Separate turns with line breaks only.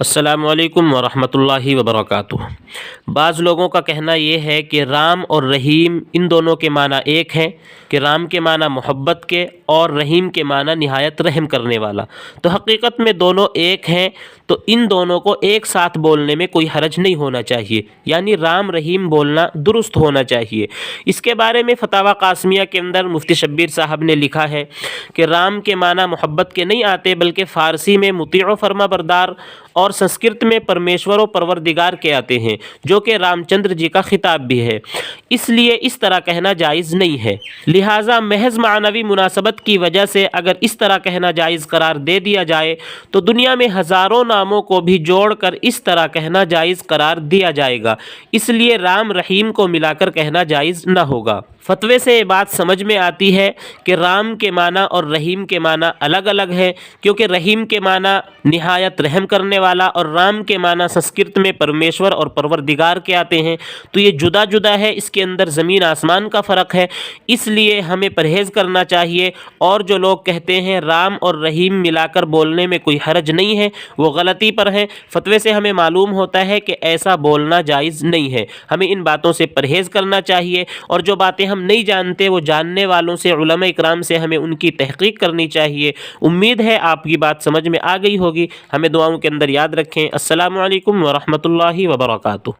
السلام علیکم ورحمۃ اللہ وبرکاتہ۔ بعض لوگوں کا کہنا یہ ہے کہ رام اور رحیم ان دونوں کے معنی ایک ہیں، کہ رام کے معنی محبت کے اور رحیم کے معنی نہایت رحم کرنے والا۔ تو حقیقت میں دونوں ایک ہیں، تو ان دونوں کو ایک ساتھ بولنے میں کوئی حرج نہیں ہونا چاہیے، یعنی رام رحیم بولنا درست ہونا چاہیے۔ اس کے بارے میں فتاوی قاسمیہ کے اندر مفتی شبیر صاحب نے لکھا ہے کہ رام کے معنی محبت کے نہیں آتے، بلکہ فارسی میں مطیع و فرما بردار اور سنسکرت میں پرمیشور و پروردگار کے آتے ہیں، جو کہ رام چندر جی کا خطاب بھی ہے۔ اس لیے اس طرح کہنا جائز نہیں ہے، لہٰذا محض معنوی مناسبت کی وجہ سے اگر اس طرح کہنا جائز قرار دے دیا جائے تو دنیا میں ہزاروں ناموں کو بھی جوڑ کر اس طرح کہنا جائز قرار دیا جائے گا، اس لیے رام رحیم کو ملا کر کہنا جائز نہ ہوگا۔ فتوے سے یہ بات سمجھ میں آتی ہے کہ رام کے معنی اور رحیم کے معنی الگ الگ ہے، کیونکہ رحیم کے معنی نہایت رحم کرنے والا اور رام کے معنی سنسکرت میں پرمیشور اور پروردگار کے آتے ہیں، تو یہ جدا جدا ہے، اس کے اندر زمین آسمان کا فرق ہے۔ اس لیے ہمیں پرہیز کرنا چاہیے، اور جو لوگ کہتے ہیں رام اور رحیم ملا کر بولنے میں کوئی حرج نہیں ہے، وہ غلطی پر ہیں۔ فتوے سے ہمیں معلوم ہوتا ہے کہ ایسا بولنا جائز نہیں ہے، ہمیں ان باتوں سے پرہیز کرنا چاہیے، اور جو باتیں ہم نہیں جانتے وہ جاننے والوں سے، علماء اکرام سے ہمیں ان کی تحقیق کرنی چاہیے۔ امید ہے آپ کی بات سمجھ میں آ گئی ہوگی۔ ہمیں دعاؤں کے اندر یاد رکھیں۔ السلام علیکم ورحمۃ اللہ وبرکاتہ۔